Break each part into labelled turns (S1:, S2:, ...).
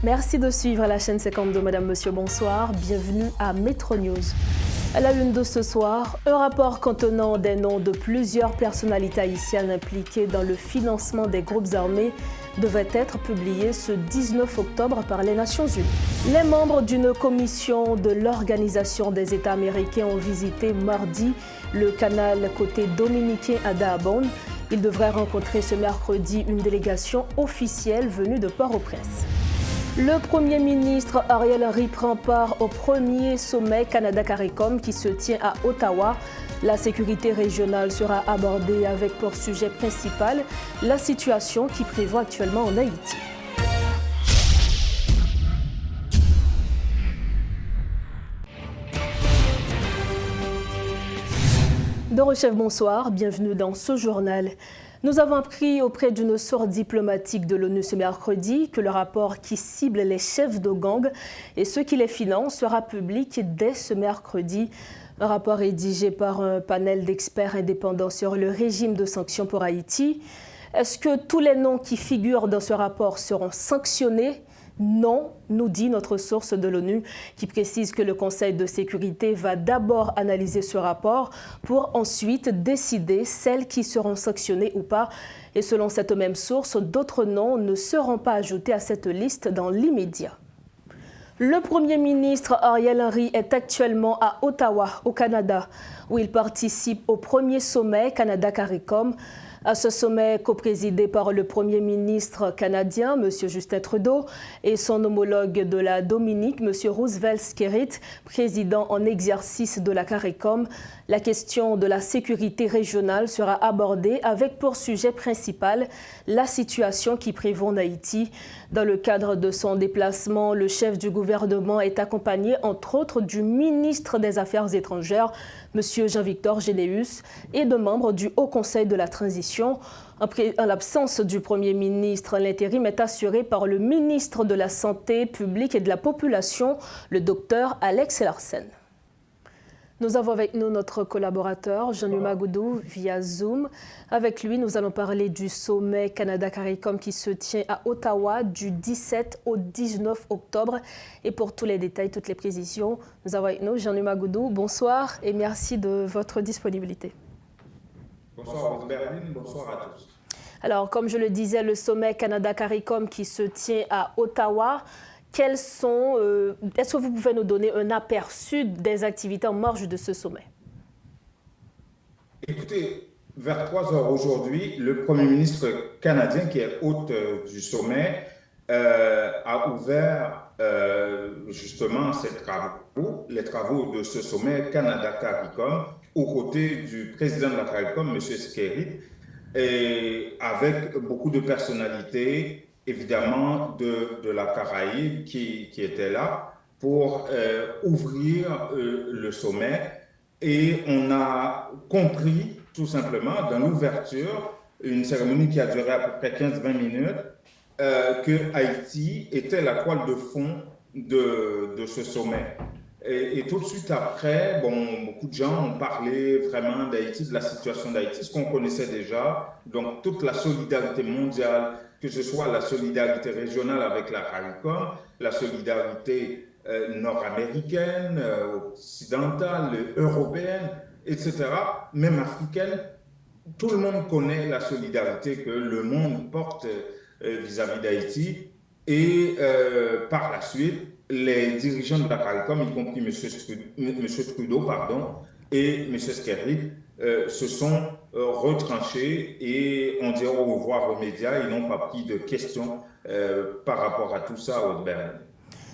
S1: Merci de suivre la chaîne 52, Madame, Monsieur, bonsoir. Bienvenue à Metro News. À la une de ce soir, un rapport contenant des noms de plusieurs personnalités haïtiennes impliquées dans le financement des groupes armés devait être publié ce 19 octobre par les Nations Unies. Les membres d'une commission de l'Organisation des États américains ont visité mardi le canal côté dominicain à Dahbon. Ils devraient rencontrer ce mercredi une délégation officielle venue de Port-au-Prince. Le Premier ministre Ariel Henry prend part au premier sommet Canada-CARICOM qui se tient à Ottawa. La sécurité régionale sera abordée avec pour sujet principal la situation qui prévaut actuellement en Haïti. Dorochef, bonsoir, bienvenue dans ce journal. Nous avons appris auprès d'une source diplomatique de l'ONU ce mercredi que le rapport qui cible les chefs de gang et ceux qui les financent sera public dès ce mercredi. Un rapport rédigé par un panel d'experts indépendants sur le régime de sanctions pour Haïti. Est-ce que tous les noms qui figurent dans ce rapport seront sanctionnés ? Non, nous dit notre source de l'ONU qui précise que le Conseil de sécurité va d'abord analyser ce rapport pour ensuite décider celles qui seront sanctionnées ou pas. Et selon cette même source, d'autres noms ne seront pas ajoutés à cette liste dans l'immédiat. Le Premier ministre Ariel Henry est actuellement à Ottawa, au Canada, où il participe au premier sommet Canada-CARICOM. À ce sommet coprésidé par le Premier ministre canadien, M. Justin Trudeau, et son homologue de la Dominique, M. Roosevelt Skerrit, président en exercice de la CARICOM, la question de la sécurité régionale sera abordée avec pour sujet principal la situation qui prévaut en Haïti. Dans le cadre de son déplacement, le chef du gouvernement est accompagné entre autres du ministre des Affaires étrangères, M. Jean-Victor Généus, et de membres du Haut Conseil de la Transition. En l'absence du Premier ministre, l'intérim est assuré par le ministre de la Santé publique et de la Population, le docteur Alex Larsen. Nous avons avec nous notre collaborateur Jean-Yuma Goudou via Zoom. Avec lui, nous allons parler du sommet Canada-CARICOM qui se tient à Ottawa du 17 au 19 octobre. Et pour tous les détails, toutes les précisions, nous avons avec nous Jean-Yuma Goudou. Bonsoir et merci de votre disponibilité.
S2: Bonsoir, Berlin. Bonsoir à tous.
S1: Alors, comme je le disais, le sommet Canada-CARICOM qui se tient à Ottawa. Est-ce que vous pouvez nous donner un aperçu des activités en marge de ce sommet?
S2: Écoutez, vers 3 heures aujourd'hui, le Premier ministre canadien, qui est hôte du sommet, a ouvert justement les travaux de ce sommet Canada-CARICOM, aux côtés du président de la CARICOM, M. Skerrit, et avec beaucoup de personnalités, évidemment, de la Caraïbe qui était là pour ouvrir le sommet. Et on a compris, tout simplement, dans l'ouverture, une cérémonie qui a duré à peu près 15-20 minutes, que Haïti était la toile de fond de ce sommet. Et tout de suite après, beaucoup de gens ont parlé vraiment d'Haïti, de la situation d'Haïti, ce qu'on connaissait déjà. Donc, toute la solidarité mondiale, que ce soit la solidarité régionale avec la CARICOM, la solidarité nord-américaine, occidentale, européenne, etc., même africaine. Tout le monde connaît la solidarité que le monde porte vis-à-vis d'Haïti. Et par la suite, les dirigeants de la CARICOM, y compris M. Trudeau et M. Skerrit, se sont retranchés et ont dit au revoir aux médias. Ils n'ont pas pris de questions par rapport à tout ça au Berlin.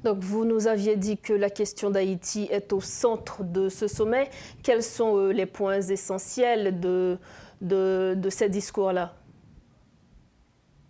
S1: Donc, vous nous aviez dit que la question d'Haïti est au centre de ce sommet. Quels sont les points essentiels de ces discours-là?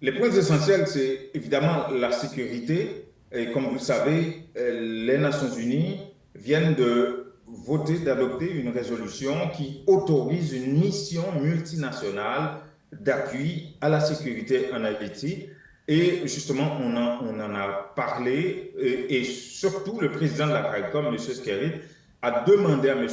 S2: Les points essentiels, c'est évidemment la sécurité. Et comme vous le savez, les Nations Unies viennent de voter, d'adopter une résolution qui autorise une mission multinationale d'appui à la sécurité en Haïti. Et justement, on en a parlé et surtout le président de la CARICOM, M. Skerrit, a demandé à M.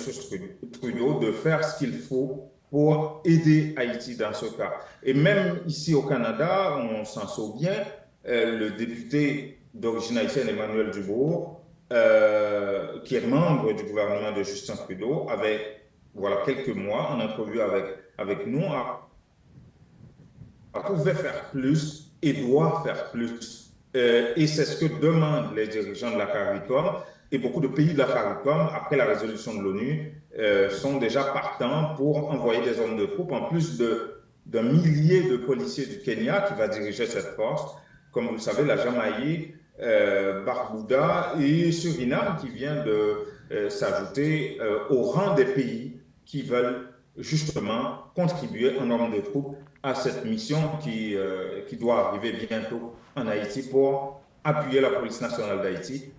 S2: Trudeau de faire ce qu'il faut pour aider Haïti dans ce cas. Et même ici au Canada, on s'en souvient, le député d'origine haïtienne, Emmanuel Dubourg, qui est membre du gouvernement de Justin Trudeau, avait, voilà, quelques mois, en entrevue avec nous, pouvait faire plus et doit faire plus. Et c'est ce que demandent les dirigeants de la CARICOM. Et beaucoup de pays de la CARICOM, après la résolution de l'ONU, sont déjà partants pour envoyer des hommes de troupes, en plus d'un millier de policiers du Kenya qui va diriger cette force. Comme vous le savez, la Jamaïque, Barbuda et Suriname qui vient de s'ajouter au rang des pays qui veulent justement contribuer en nombre de troupes à cette mission qui doit arriver bientôt en Haïti pour appuyer la police nationale d'Haïti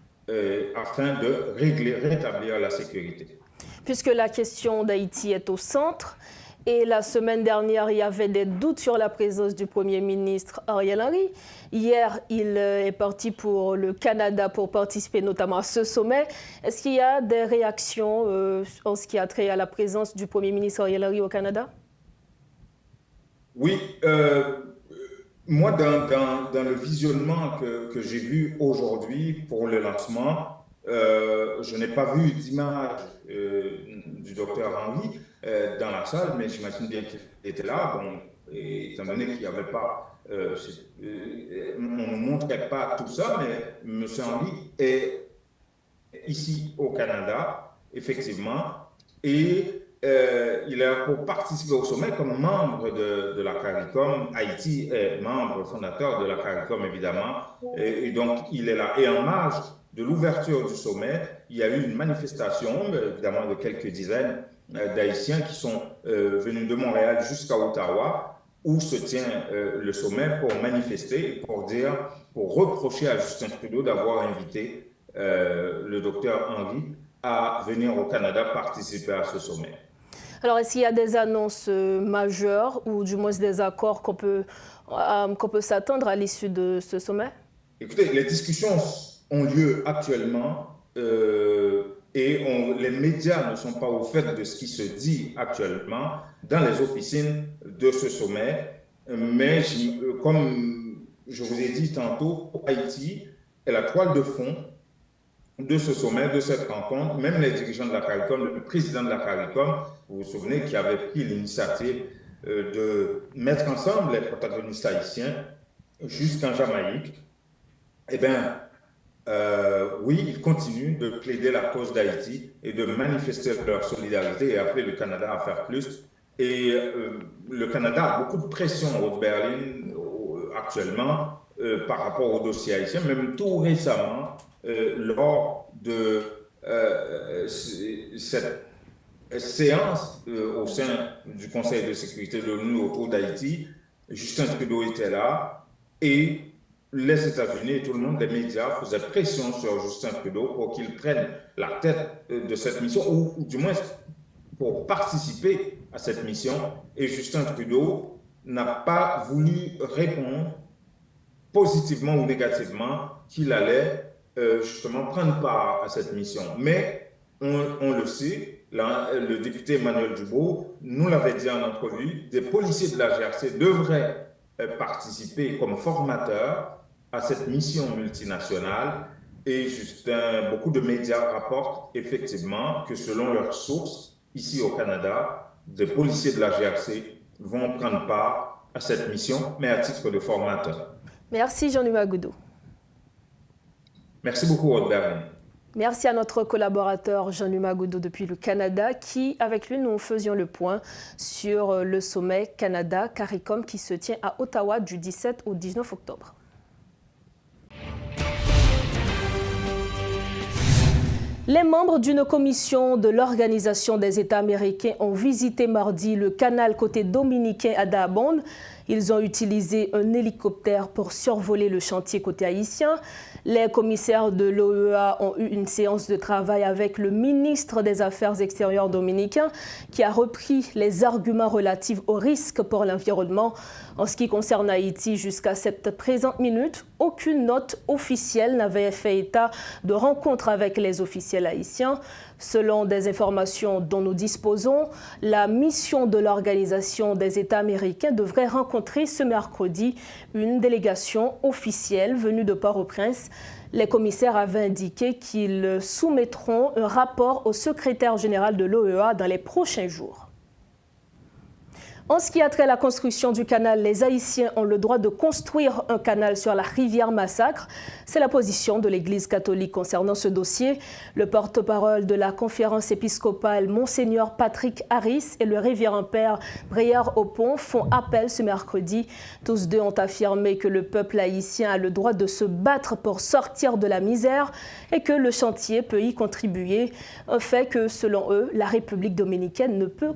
S2: afin de rétablir la sécurité.
S1: Puisque la question d'Haïti est au centre, et la semaine dernière, il y avait des doutes sur la présence du Premier ministre Ariel Henry. Hier, il est parti pour le Canada pour participer notamment à ce sommet. Est-ce qu'il y a des réactions en ce qui a trait à la présence du Premier ministre Ariel Henry au Canada?
S2: Oui, moi, dans le visionnement que j'ai vu aujourd'hui pour le lancement, je n'ai pas vu d'image du docteur Henry dans la salle, mais j'imagine bien qu'il était là. Bon, étant donné qu'il n'y avait pas, on ne montrait pas tout ça, mais M. Henry est ici au Canada, effectivement, et il est là pour participer au sommet comme membre de la CARICOM. Haïti est membre fondateur de la CARICOM, évidemment, et donc il est là. Et en marge de l'ouverture du sommet, il y a eu une manifestation, évidemment, de quelques dizaines d'Haïtiens qui sont venus de Montréal jusqu'à Ottawa, où se tient le sommet pour manifester, pour reprocher à Justin Trudeau d'avoir invité le docteur Henry à venir au Canada participer à ce sommet.
S1: Alors, est-ce qu'il y a des annonces majeures ou du moins des accords qu'on peut s'attendre à l'issue de ce sommet?
S2: Écoutez, les discussions ont lieu actuellement et les médias ne sont pas au fait de ce qui se dit actuellement dans les officines de ce sommet. Mais comme je vous ai dit tantôt, Haïti est la toile de fond de ce sommet, de cette rencontre. Même les dirigeants de la CARICOM, le président de la CARICOM, vous vous souvenez, qui avait pris l'initiative de mettre ensemble les protagonistes haïtiens jusqu'en Jamaïque, eh bien, oui, ils continuent de plaider la cause d'Haïti et de manifester leur solidarité et appeler le Canada à faire plus. Et le Canada a beaucoup de pression au Berlin actuellement par rapport au dossier haïtien, même tout récemment, lors de cette séance au sein du Conseil de sécurité de l'ONU autour d'Haïti, Justin Trudeau était là et les États-Unis et tout le monde, les médias faisaient pression sur Justin Trudeau pour qu'il prenne la tête de cette mission, ou du moins pour participer à cette mission. Et Justin Trudeau n'a pas voulu répondre positivement ou négativement qu'il allait justement prendre part à cette mission. Mais on le sait, le député Emmanuel Dubourg nous l'avait dit en entrevue, des policiers de la GRC devraient participer comme formateurs à cette mission multinationale. Et beaucoup de médias rapportent effectivement que selon leurs sources, ici au Canada, des policiers de la GRC vont prendre part à cette mission, mais à titre de formateur.
S1: Merci Jean-Louis Magoudo.
S2: Merci beaucoup, Aude Berlin.
S1: Merci à notre collaborateur Jean-Louis Magoudo depuis le Canada qui, avec lui, nous faisions le point sur le sommet Canada-CARICOM qui se tient à Ottawa du 17 au 19 octobre. Les membres d'une commission de l'Organisation des États américains ont visité mardi le canal côté dominicain à Dajabón. Ils ont utilisé un hélicoptère pour survoler le chantier côté haïtien. Les commissaires de l'OEA ont eu une séance de travail avec le ministre des Affaires extérieures dominicain qui a repris les arguments relatifs aux risques pour l'environnement. En ce qui concerne Haïti, jusqu'à cette présente minute, aucune note officielle n'avait fait état de rencontre avec les officiels haïtiens. Selon des informations dont nous disposons, la mission de l'Organisation des États américains devrait rencontrer ce mercredi une délégation officielle venue de Port-au-Prince. Les commissaires avaient indiqué qu'ils soumettront un rapport au secrétaire général de l'OEA dans les prochains jours. En ce qui a trait à la construction du canal, les Haïtiens ont le droit de construire un canal sur la rivière Massacre. C'est la position de l'Église catholique concernant ce dossier. Le porte-parole de la conférence épiscopale, Monseigneur Patrick Harris, et le révérend père Braillard Aupont font appel ce mercredi. Tous deux ont affirmé que le peuple haïtien a le droit de se battre pour sortir de la misère et que le chantier peut y contribuer. Un fait que, selon eux, la République dominicaine ne peut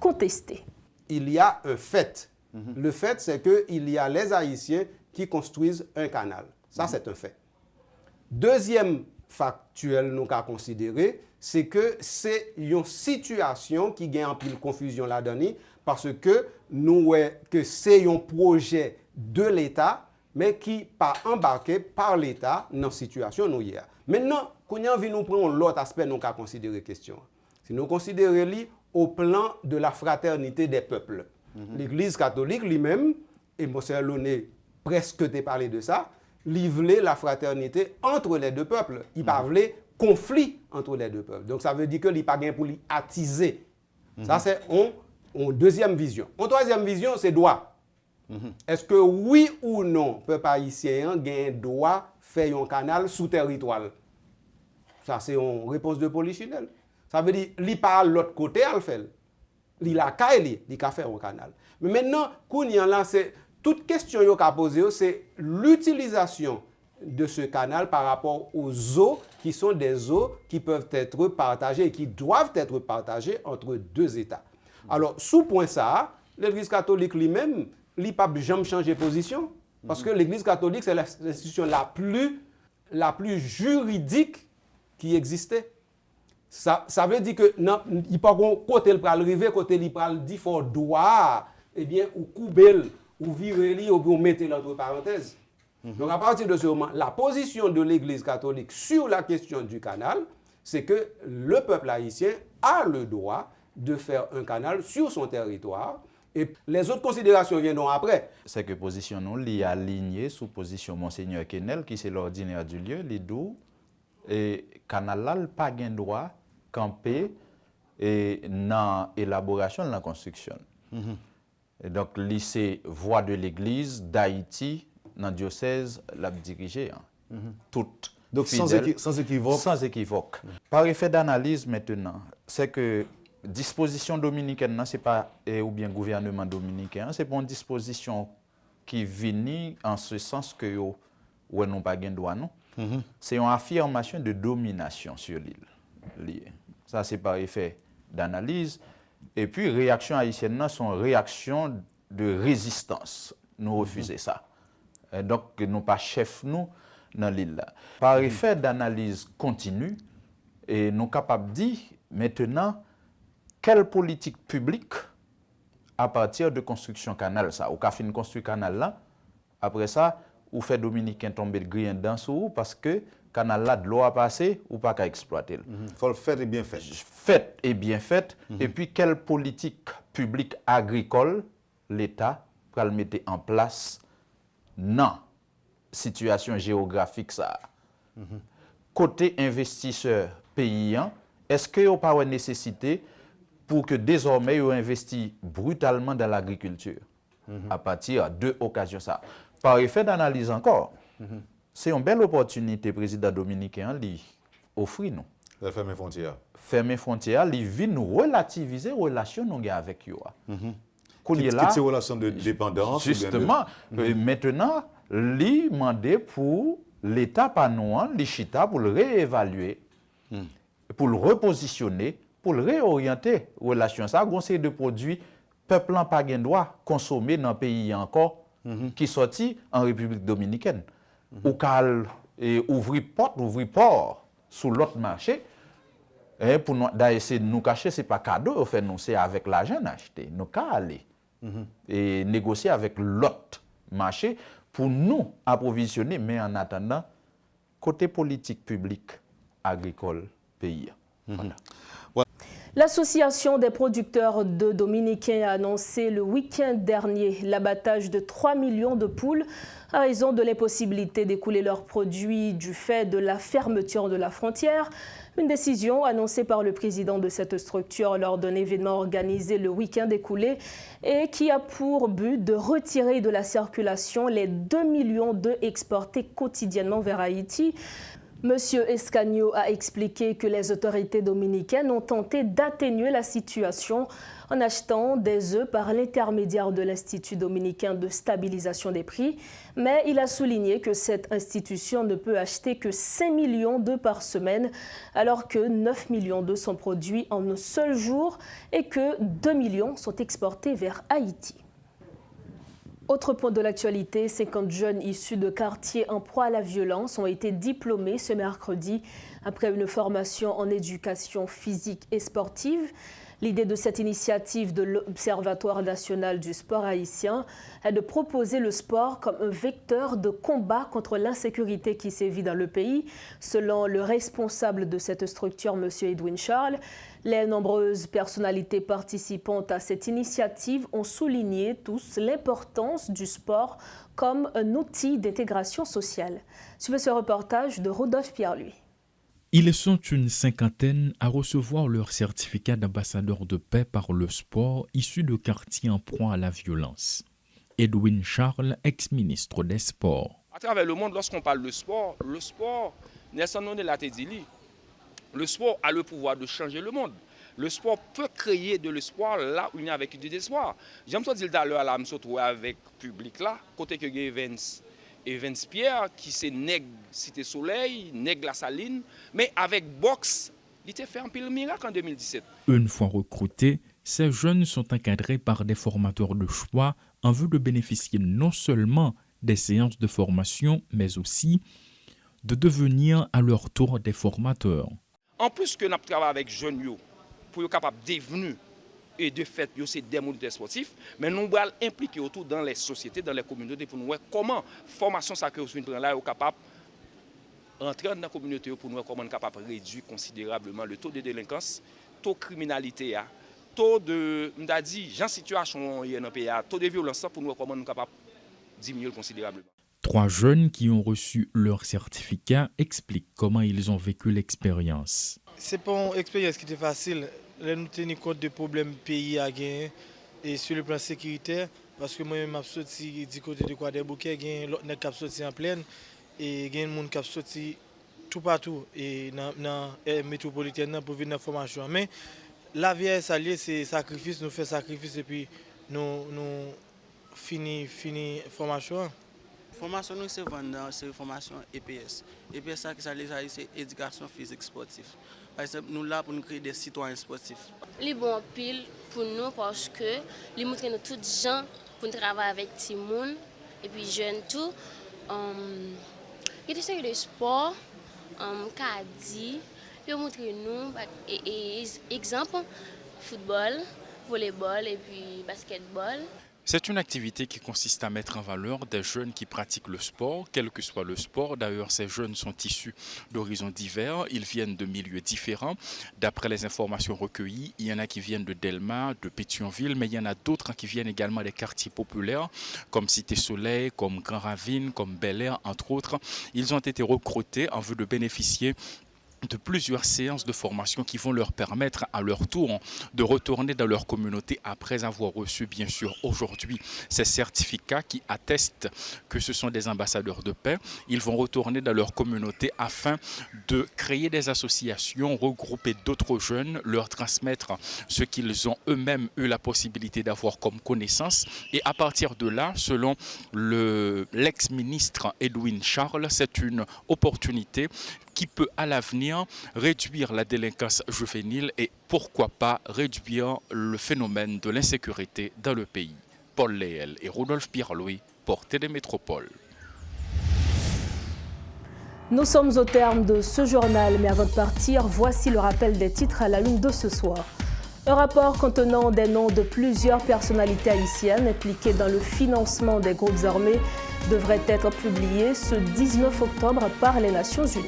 S1: contester.
S3: Il y a un fait. Le fait, c'est qu'il y a les Haïtiens qui construisent un canal. Ça, c'est un fait. Deuxième factuel nous avons considéré, c'est que c'est une situation qui gagne en pile confusion là-dedans parce que nous que c'est un projet de l'État, mais qui pas embarqué par l'État dans la situation nous y a. Maintenant, quand nous prenons l'autre aspect, nous avons considéré la question. Si nous considérons au plan de la fraternité des peuples. L'Église catholique lui-même, et Monseigneur Launay presque t'a parlé de ça, livrer la fraternité entre les deux peuples. Il parlait conflit entre les deux peuples. Donc ça veut dire que il pas gain pour lui attiser. Ça c'est une deuxième vision. Une troisième vision, c'est droit. Est-ce que oui ou non, peuple haïtien gain droit faire un canal sous territoire? Ça c'est une réponse de Polichinelle. Ça veut dire qu'il part de l'autre côté, il fait. Il a fait un canal. Mais maintenant, toute question qu'il a posée, c'est l'utilisation de ce canal par rapport aux eaux qui sont des eaux qui peuvent être partagées et qui doivent être partagées entre deux États. Alors, sous point ça, l'Église catholique lui-même, il n'a pas jamais changé de position. Parce que l'Église catholique, c'est l'institution la plus juridique qui existait. Ça veut dire que non, il pas côté le pral river côté il pral dit faut droit eh bien ou couper ou virer ou mettre entre parenthèses. Donc à partir de ce moment, la position de l'Église catholique sur la question du canal, c'est que le peuple haïtien a le droit de faire un canal sur son territoire et les autres considérations viendront après.
S4: C'est que position nous li aligné sous position Monseigneur Kenel qui c'est l'ordinaire du lieu, les dou et canal là pas gain droit camper et dans l'élaboration de la construction. Et donc, lycée Voix de l'Église d'Haïti, dans le diocèse, l'a dirigé. Toute.
S5: Donc,
S4: fidèle,
S5: sans équivoque.
S4: Sans équivoque. Par effet d'analyse maintenant, c'est que disposition dominicaine, ce n'est pas, ou bien gouvernement dominicain, c'est pas une disposition qui vient en ce sens que nous n'avons pas de droit, non? C'est une affirmation de domination sur l'île. Ça, c'est par effet d'analyse. Et puis, réaction haïtienne, sont réactions de résistance. Nous refusons ça. Et donc, nous ne sommes pas chefs, nous, dans l'île. Par effet d'analyse continue, et nous sommes capables de dire, maintenant, quelle politique publique, à partir de construction canal, ça, ou qu'a fait une construction canal là, après ça, ou fait dominicain tomber le grien dans sous parce que canal là de l'eau a passé ou pas qu'à exploiter.
S5: Faut le faire et bien fait.
S4: Fait et bien fait. Et puis quelle politique publique agricole l'État pour le mettre en place dans situation géographique ça. Côté investisseur paysan, est-ce qu'il n'y a pas une nécessité pour que désormais ils investissent brutalement dans l'agriculture à partir de occasion ça. Par effet d'analyse encore, c'est une belle opportunité, président dominicain, lui offrir nous.
S5: De fermer frontières.
S4: Fermer frontières, lui vient nous relativiser les relations nous avons avec eux.
S5: Quitter ces relations de dépendance.
S4: Justement, maintenant, lui demandé pour l'État pas nous, les chita pour le réévaluer, pour le repositionner, pour le réorienter relation ça, on sait de produits peuple n'a pas gain droit consommer dans le pays encore qui sorti en République dominicaine. Ou cal ouvrir porte, ouvrir port sur l'autre marché. Et pour nous essayer de nous cacher, c'est pas cadeau, au fait nous c'est avec l'argent acheté. Nous qu'à aller et négocier avec l'autre marché pour nous approvisionner, mais en attendant côté politique publique agricole pays. Voilà.
S1: L'Association des producteurs de Dominicains a annoncé le week-end dernier l'abattage de 3 millions de poules à raison de l'impossibilité d'écouler leurs produits du fait de la fermeture de la frontière. Une décision annoncée par le président de cette structure lors d'un événement organisé le week-end écoulé et qui a pour but de retirer de la circulation les 2 millions d'œufs exportés quotidiennement vers Haïti. Monsieur Escagnot a expliqué que les autorités dominicaines ont tenté d'atténuer la situation en achetant des œufs par l'intermédiaire de l'Institut dominicain de stabilisation des prix. Mais il a souligné que cette institution ne peut acheter que 5 millions d'œufs par semaine, alors que 9 millions d'œufs sont produits en un seul jour et que 2 millions sont exportés vers Haïti. Autre point de l'actualité, 50 jeunes issus de quartiers en proie à la violence ont été diplômés ce mercredi après une formation en éducation physique et sportive. L'idée de cette initiative de l'Observatoire national du sport haïtien est de proposer le sport comme un vecteur de combat contre l'insécurité qui sévit dans le pays. Selon le responsable de cette structure, M. Edwin Charles, les nombreuses personnalités participantes à cette initiative ont souligné tous l'importance du sport comme un outil d'intégration sociale. Suivez ce reportage de Rodolphe Pierre-Louis.
S6: Ils sont une cinquantaine à recevoir leur certificat d'ambassadeur de paix par le sport issu de quartiers en proie à la violence. Edwin Charles, ex-ministre des Sports.
S7: À travers le monde, lorsqu'on parle de sport, Nelson Mandela te dit, le sport a le pouvoir de changer le monde. Le sport peut créer de l'espoir là où il n'y a avec du désespoir. J'aime ça dire tout à l'heure, là, je me suis retrouvé avec le public là, côté que Evans Pierre, qui c'est nègre Cité Soleil, nègre La Saline, mais avec boxe, il était fait un pile miracle en 2017.
S6: Une fois recrutés, ces jeunes sont encadrés par des formateurs de choix en vue de bénéficier non seulement des séances de formation, mais aussi de devenir à leur tour des formateurs.
S7: En plus que nous travaillons avec jeunes pour être capables de devenir et de fait, c'est des moniteurs sportifs, mais nous allons impliquer autour dans les sociétés, dans les communautés pour nous voir comment la formation que nous prenons là est capable d'entrer dans la communauté pour nous voir comment nous sommes capables de réduire considérablement le taux de délinquance, le taux de criminalité, le taux de situation dans le pays, le taux de violence pour nous voir comment nous sommes capables de diminuer considérablement.
S6: 3 jeunes qui ont reçu leur certificat expliquent comment ils ont vécu l'expérience.
S8: Ce n'est pas une expérience qui était facile. Là, nous tenons compte des problèmes pays à gagner et sur le plan sécuritaire, parce que moi-même, je suis sorti du côté de Croix-des-Bouquets, il y a l'autre qui est sorti en pleine et il y a des gens qui sont sortis tout partout et dans la métropolitaine pour venir dans la formation. Mais la vie est alliée, c'est sacrifice, nous faisons sacrifice et puis nous finissons la formation.
S9: Formation, c'est une formation EPS. EPS, c'est éducation physique sportive. Par exemple, nous là pour nous créer des citoyens sportifs.
S10: C'est bon pile pour nous parce que nous montrent nous tous les gens pour travailler avec tout le monde et puis jeunes tout. Il y a des séries de sport, caddie, ils montrent nous exemple football, volleyball et puis basketball.
S6: C'est une activité qui consiste à mettre en valeur des jeunes qui pratiquent le sport, quel que soit le sport. D'ailleurs, ces jeunes sont issus d'horizons divers, ils viennent de milieux différents. D'après les informations recueillies, il y en a qui viennent de Delma, de Pétionville, mais il y en a d'autres qui viennent également des quartiers populaires, comme Cité Soleil, comme Grand Ravine, comme Bel Air, entre autres. Ils ont été recrutés en vue de bénéficier de plusieurs séances de formation qui vont leur permettre à leur tour de retourner dans leur communauté après avoir reçu bien sûr aujourd'hui ces certificats qui attestent que ce sont des ambassadeurs de paix. Ils vont retourner dans leur communauté afin de créer des associations, regrouper d'autres jeunes, leur transmettre ce qu'ils ont eux-mêmes eu la possibilité d'avoir comme connaissance. Et à partir de là, selon l'ex-ministre Edwin Charles, c'est une opportunité qui peut à l'avenir réduire la délinquance juvénile et pourquoi pas réduire le phénomène de l'insécurité dans le pays. Paul Léel et Rodolphe Pierre-Louis pour Télémétropole.
S1: Nous sommes au terme de ce journal, mais avant de partir, voici le rappel des titres à la une de ce soir. Un rapport contenant des noms de plusieurs personnalités haïtiennes impliquées dans le financement des groupes armés devrait être publié ce 19 octobre par les Nations Unies.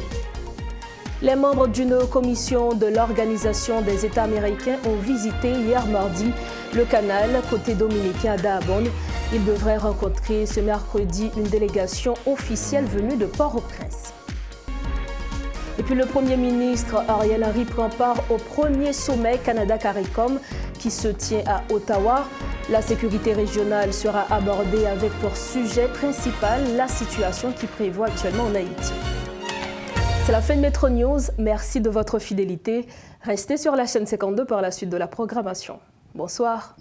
S1: Les membres d'une commission de l'Organisation des États américains ont visité hier mardi le canal côté dominicain à Dajabón. Ils devraient rencontrer ce mercredi une délégation officielle venue de Port-au-Prince. Et puis le Premier ministre Ariel Henry prend part au premier sommet Canada-CARICOM qui se tient à Ottawa. La sécurité régionale sera abordée avec pour sujet principal la situation qui prévaut actuellement en Haïti. C'est la fin de Metro News. Merci de votre fidélité. Restez sur la chaîne 52 pour la suite de la programmation. Bonsoir.